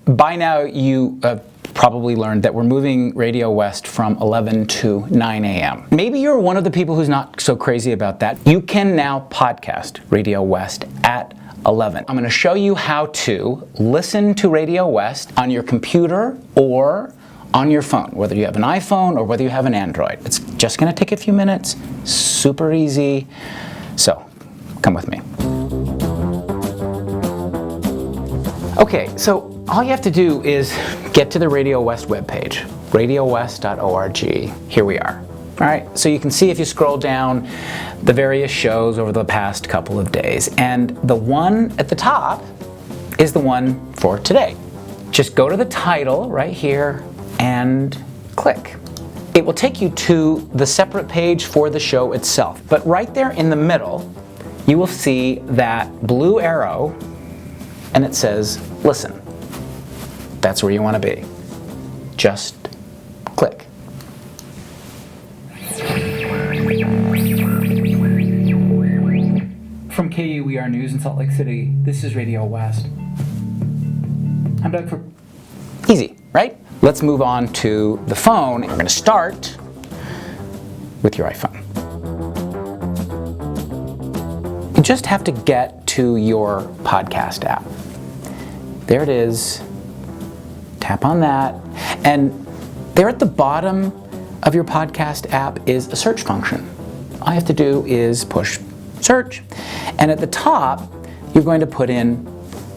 By now you have probably learned that we're moving Radio West from 11 to 9 a.m. Maybe you're one of the people who's not so crazy about that. You can now podcast Radio West at 11. I'm going to show you how to listen to Radio West on your computer or on your phone, whether you have an iPhone or whether you have an Android. It's just going to take a few minutes, super easy. So, come with me. Okay, so all you have to do is get to the Radio West webpage, radiowest.org. Here we are. All right, so you can see if you scroll down the various shows over the past couple of days, and the one at the top is the one for today. Just go to the title right here and click. It will take you to the separate page for the show itself, but right there in the middle, you will see that blue arrow, and it says, listen. That's where you want to be. Just click. From KUER News in Salt Lake City, this is Radio West. I'm Doug Fabrizio. Easy, right? Let's move on to the phone. We're going to start with your iPhone. You just have to get to your podcast app. There it is. Tap on that, and there at the bottom of your podcast app is a search function. All you have to do is push search, and at the top you're going to put in,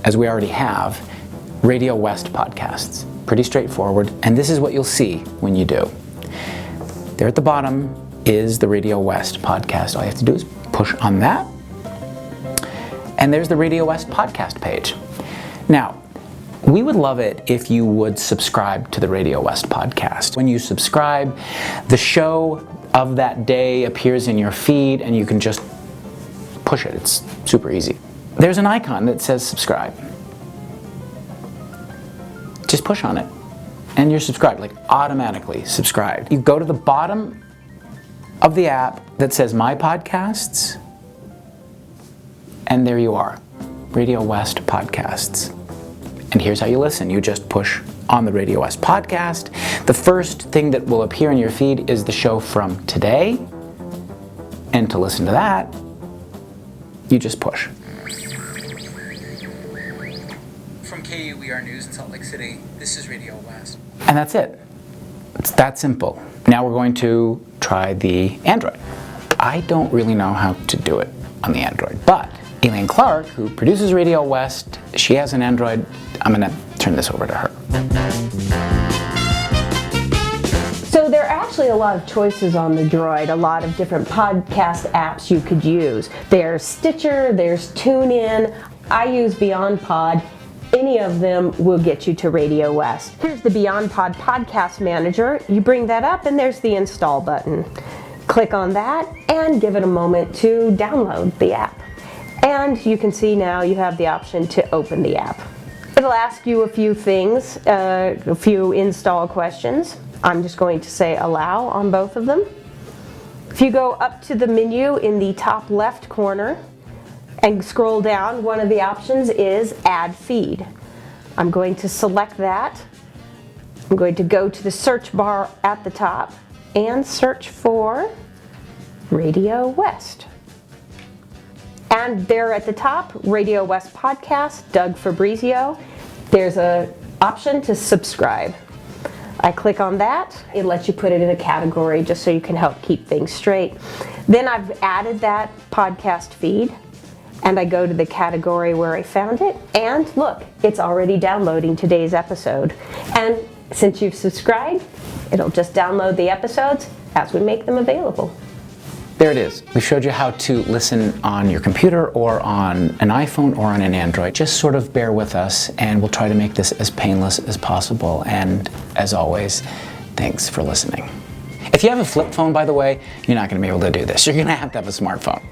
as we already have, Radio West podcasts. Pretty straightforward, and this is what you'll see when you do. There at the bottom is the Radio West podcast. All you have to do is push on that, and there's the Radio West podcast page. Now, we would love it if you would subscribe to the Radio West podcast. When you subscribe, the show of that day appears in your feed and you can just push it. It's super easy. There's an icon that says subscribe. Just push on it and you're subscribed, like automatically subscribed. You go to the bottom of the app that says My Podcasts, and there you are, Radio West Podcasts. And here's how you listen. You just push on the Radio West podcast. The first thing that will appear in your feed is the show from today. And to listen to that, you just push. From KUER News in Salt Lake City, this is Radio West. And that's it. It's that simple. Now we're going to try the Android. I don't really know how to do it on the Android, but Elaine Clark, who produces Radio West, she has an Android. I'm going to turn this over to her. So there are actually a lot of choices on the Droid, a lot of different podcast apps you could use. There's Stitcher, there's TuneIn. I use Beyond Pod. Any of them will get you to Radio West. Here's the Beyond Pod Podcast Manager. You bring that up and there's the install button. Click on that and give it a moment to download the app. And you can see now you have the option to open the app. It'll ask you a few things, a few install questions. I'm just going to say allow on both of them. If you go up to the menu in the top left corner and scroll down, one of the options is add feed. I'm going to select that. I'm going to go to the search bar at the top and search for Radio West. And there at the top, Radio West Podcast, Doug Fabrizio. There's an option to subscribe. I click on that. It lets you put it in a category just so you can help keep things straight. Then I've added that podcast feed, and I go to the category where I found it, and look, it's already downloading today's episode. And since you've subscribed, it'll just download the episodes as we make them available. There it is. We showed you how to listen on your computer or on an iPhone or on an Android. Just sort of bear with us and we'll try to make this as painless as possible. And as always, thanks for listening. If you have a flip phone, by the way, you're not going to be able to do this. You're going to have a smartphone.